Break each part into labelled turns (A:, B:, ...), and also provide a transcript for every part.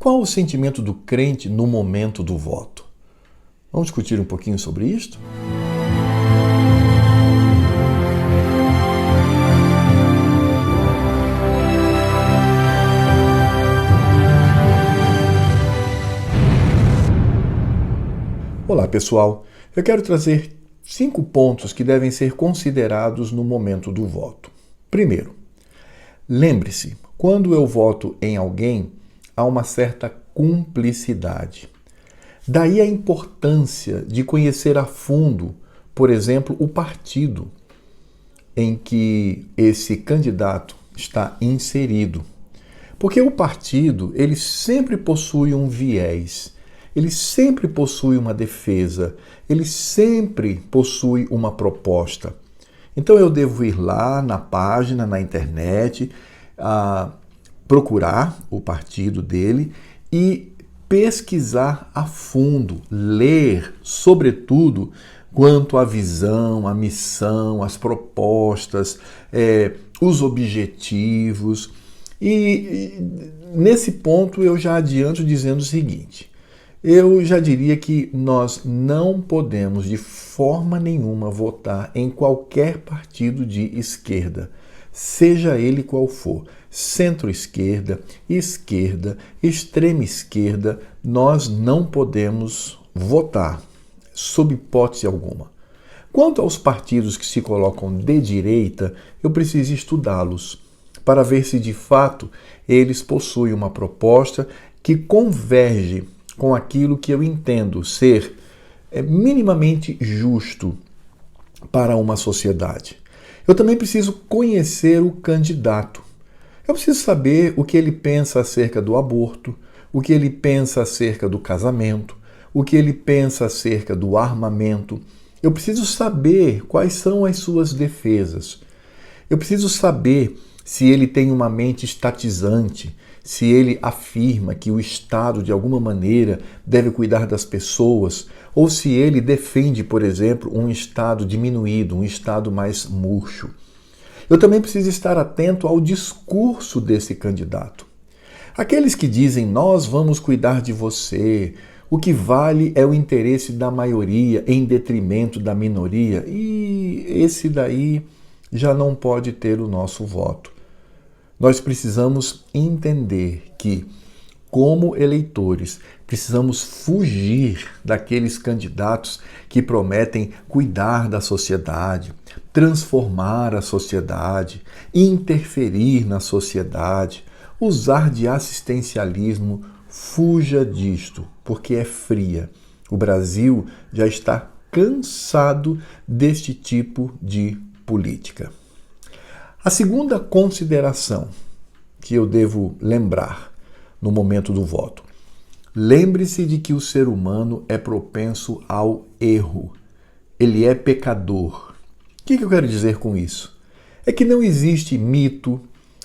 A: Qual o sentimento do crente no momento do voto? Vamos discutir um pouquinho sobre isto? Olá, pessoal. Eu quero trazer 5 pontos que devem ser considerados no momento do voto. Primeiro, lembre-se, quando eu voto em alguém, há uma certa cumplicidade. Daí a importância de conhecer a fundo, por exemplo, o partido em que esse candidato está inserido. Porque o partido, ele sempre possui um viés. Ele sempre possui uma defesa, ele sempre possui uma proposta. Então eu devo ir lá na página, na internet, procurar o partido dele e pesquisar a fundo, ler, sobretudo, quanto à visão, à missão, às propostas, os objetivos. E nesse ponto eu já adianto dizendo o seguinte: eu já diria que nós não podemos de forma nenhuma votar em qualquer partido de esquerda, seja ele qual for, centro-esquerda, esquerda, extrema esquerda, nós não podemos votar, sob hipótese alguma. Quanto aos partidos que se colocam de direita, eu preciso estudá-los para ver se de fato eles possuem uma proposta que converge com aquilo que eu entendo ser minimamente justo para uma sociedade. Eu também preciso conhecer o candidato. Eu preciso saber o que ele pensa acerca do aborto, o que ele pensa acerca do casamento, o que ele pensa acerca do armamento. Eu preciso saber quais são as suas defesas. Eu preciso saber se ele tem uma mente estatizante, se ele afirma que o Estado, de alguma maneira, deve cuidar das pessoas, ou se ele defende, por exemplo, um Estado diminuído, um Estado mais murcho. Eu também preciso estar atento ao discurso desse candidato. Aqueles que dizem, nós vamos cuidar de você, o que vale é o interesse da maioria em detrimento da minoria, e esse daí já não pode ter o nosso voto. Nós precisamos entender que, como eleitores, precisamos fugir daqueles candidatos que prometem cuidar da sociedade, transformar a sociedade, interferir na sociedade, usar de assistencialismo. Fuja disto, porque é fria. O Brasil já está cansado deste tipo de política. A segunda consideração que eu devo lembrar no momento do voto: lembre-se de que o ser humano é propenso ao erro. Ele é pecador. O que eu quero dizer com isso? É que não existe mito,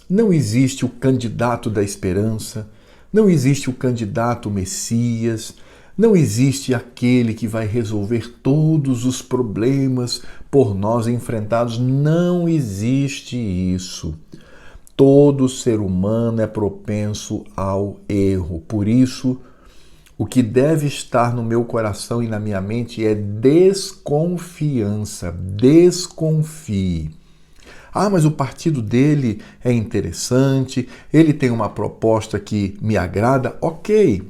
A: não existe o candidato da esperança, não existe o candidato Messias, não existe aquele que vai resolver todos os problemas por nós enfrentados. Não existe isso. Todo ser humano é propenso ao erro. Por isso, o que deve estar no meu coração e na minha mente é desconfiança. Desconfie. Mas o partido dele é interessante, ele tem uma proposta que me agrada. Ok,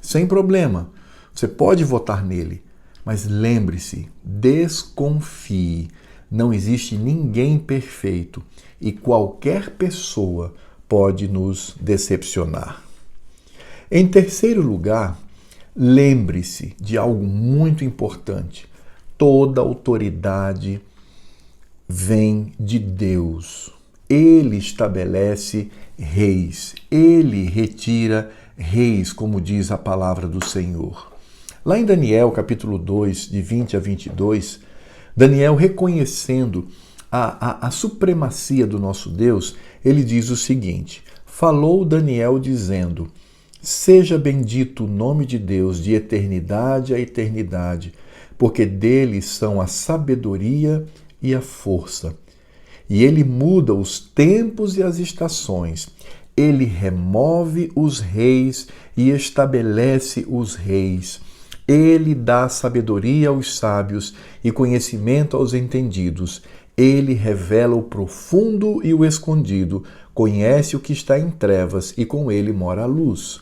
A: sem problema. Você pode votar nele, mas lembre-se, desconfie. Não existe ninguém perfeito e qualquer pessoa pode nos decepcionar. Em terceiro lugar, lembre-se de algo muito importante. Toda autoridade vem de Deus. Ele estabelece reis. Ele retira reis, como diz a palavra do Senhor. Lá em Daniel, capítulo 2, de 20 a 22, Daniel, reconhecendo a supremacia do nosso Deus, ele diz o seguinte: falou Daniel dizendo, seja bendito o nome de Deus de eternidade a eternidade, porque dele são a sabedoria e a força. E ele muda os tempos e as estações. Ele remove os reis e estabelece os reis. Ele dá sabedoria aos sábios e conhecimento aos entendidos. Ele revela o profundo e o escondido, conhece o que está em trevas e com ele mora a luz.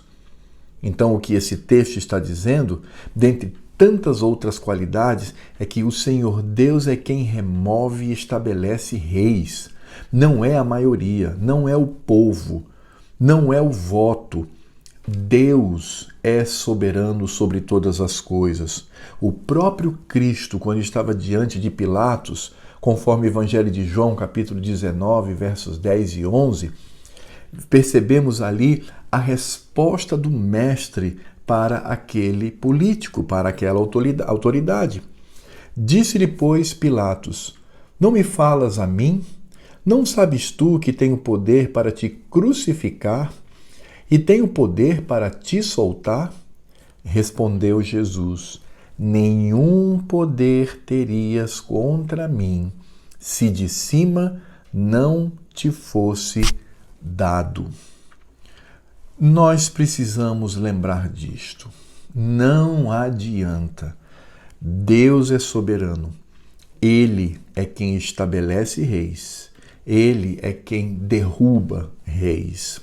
A: Então, o que esse texto está dizendo, dentre tantas outras qualidades, é que o Senhor Deus é quem remove e estabelece reis. Não é a maioria, não é o povo, não é o voto. Deus é soberano sobre todas as coisas. O próprio Cristo, quando estava diante de Pilatos, conforme o Evangelho de João, capítulo 19, versos 10 e 11, percebemos ali a resposta do Mestre para aquele político, para aquela autoridade. Disse-lhe, pois, Pilatos: não me falas a mim? Não sabes tu que tenho poder para te crucificar e tenho poder para te soltar? Respondeu Jesus: nenhum poder terias contra mim, se de cima não te fosse dado. Nós precisamos lembrar disto. Não adianta. Deus é soberano. Ele é quem estabelece reis. Ele é quem derruba reis.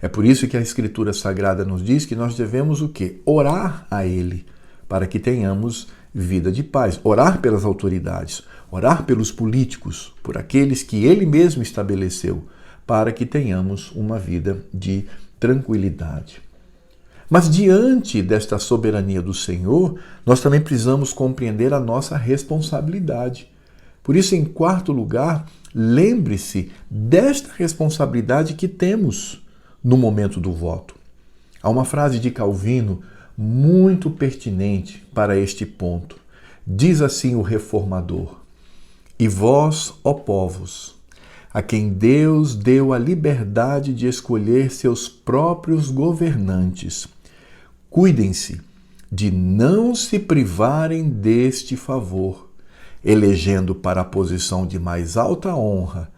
A: É por isso que a Escritura Sagrada nos diz que nós devemos o quê? Orar a Ele, para que tenhamos vida de paz. Orar pelas autoridades, orar pelos políticos, por aqueles que Ele mesmo estabeleceu, para que tenhamos uma vida de tranquilidade. Mas diante desta soberania do Senhor, nós também precisamos compreender a nossa responsabilidade. Por isso, em quarto lugar, lembre-se desta responsabilidade que temos no momento do voto. Há uma frase de Calvino muito pertinente para este ponto. Diz assim o reformador: e vós, ó povos, a quem Deus deu a liberdade de escolher seus próprios governantes, cuidem-se de não se privarem deste favor, elegendo para a posição de mais alta honra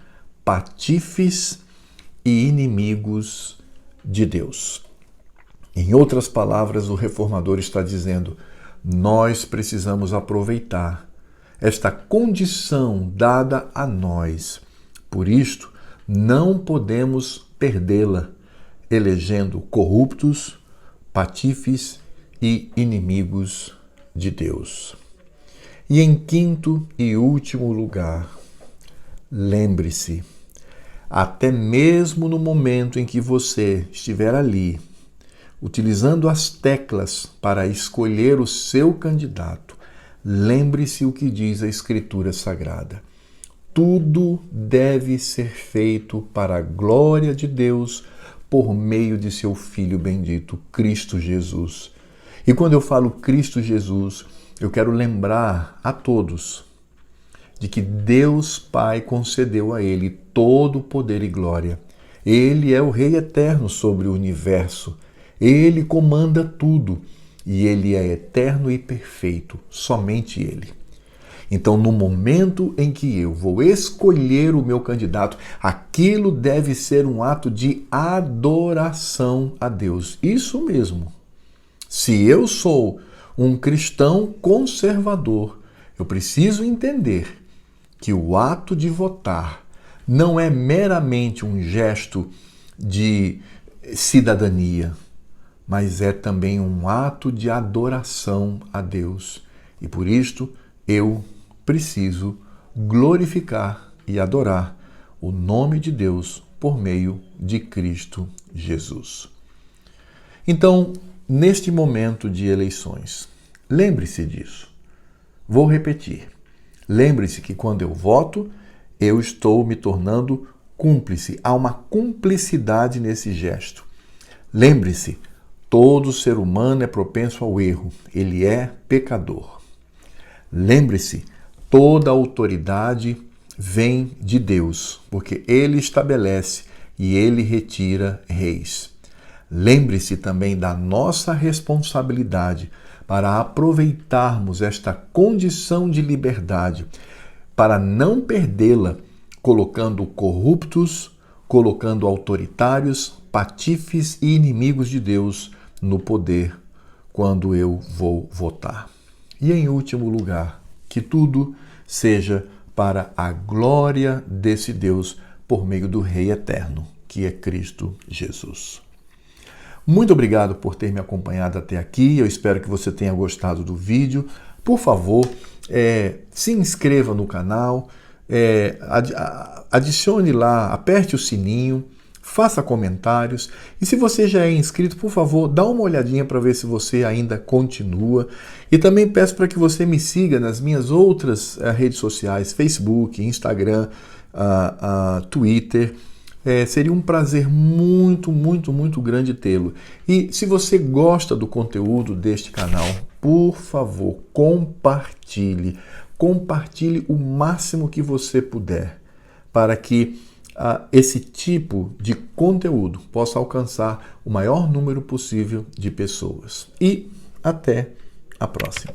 A: patifes e inimigos de Deus. Em outras palavras, o reformador está dizendo: nós precisamos aproveitar esta condição dada a nós. Por isto, não podemos perdê-la, elegendo corruptos, patifes e inimigos de Deus. E em quinto e último lugar, lembre-se, até mesmo no momento em que você estiver ali, utilizando as teclas para escolher o seu candidato, lembre-se o que diz a Escritura Sagrada. Tudo deve ser feito para a glória de Deus por meio de seu Filho bendito, Cristo Jesus. E quando eu falo Cristo Jesus, eu quero lembrar a todos de que Deus Pai concedeu a Ele todo o poder e glória. Ele é o Rei eterno sobre o universo. Ele comanda tudo e Ele é eterno e perfeito, somente Ele. Então, no momento em que eu vou escolher o meu candidato, aquilo deve ser um ato de adoração a Deus. Isso mesmo. Se eu sou um cristão conservador, eu preciso entender que o ato de votar não é meramente um gesto de cidadania, mas é também um ato de adoração a Deus. E por isto eu preciso glorificar e adorar o nome de Deus por meio de Cristo Jesus. Então, neste momento de eleições, lembre-se disso. Vou repetir. Lembre-se que quando eu voto, eu estou me tornando cúmplice. Há uma cumplicidade nesse gesto. Lembre-se, todo ser humano é propenso ao erro. Ele é pecador. Lembre-se, toda autoridade vem de Deus, porque Ele estabelece e Ele retira reis. Lembre-se também da nossa responsabilidade para aproveitarmos esta condição de liberdade, para não perdê-la, colocando corruptos, colocando autoritários, patifes e inimigos de Deus no poder quando eu vou votar. E em último lugar, que tudo seja para a glória desse Deus por meio do Rei Eterno, que é Cristo Jesus. Muito obrigado por ter me acompanhado até aqui. Eu espero que você tenha gostado do vídeo. Por favor, se inscreva no canal, adicione lá, aperte o sininho, faça comentários. E se você já é inscrito, por favor, dá uma olhadinha para ver se você ainda continua. E também peço para que você me siga nas minhas outras redes sociais, Facebook, Instagram, Twitter. Seria um prazer muito, muito, muito grande tê-lo. E se você gosta do conteúdo deste canal, por favor, compartilhe. Compartilhe o máximo que você puder para que esse tipo de conteúdo possa alcançar o maior número possível de pessoas. E até a próxima.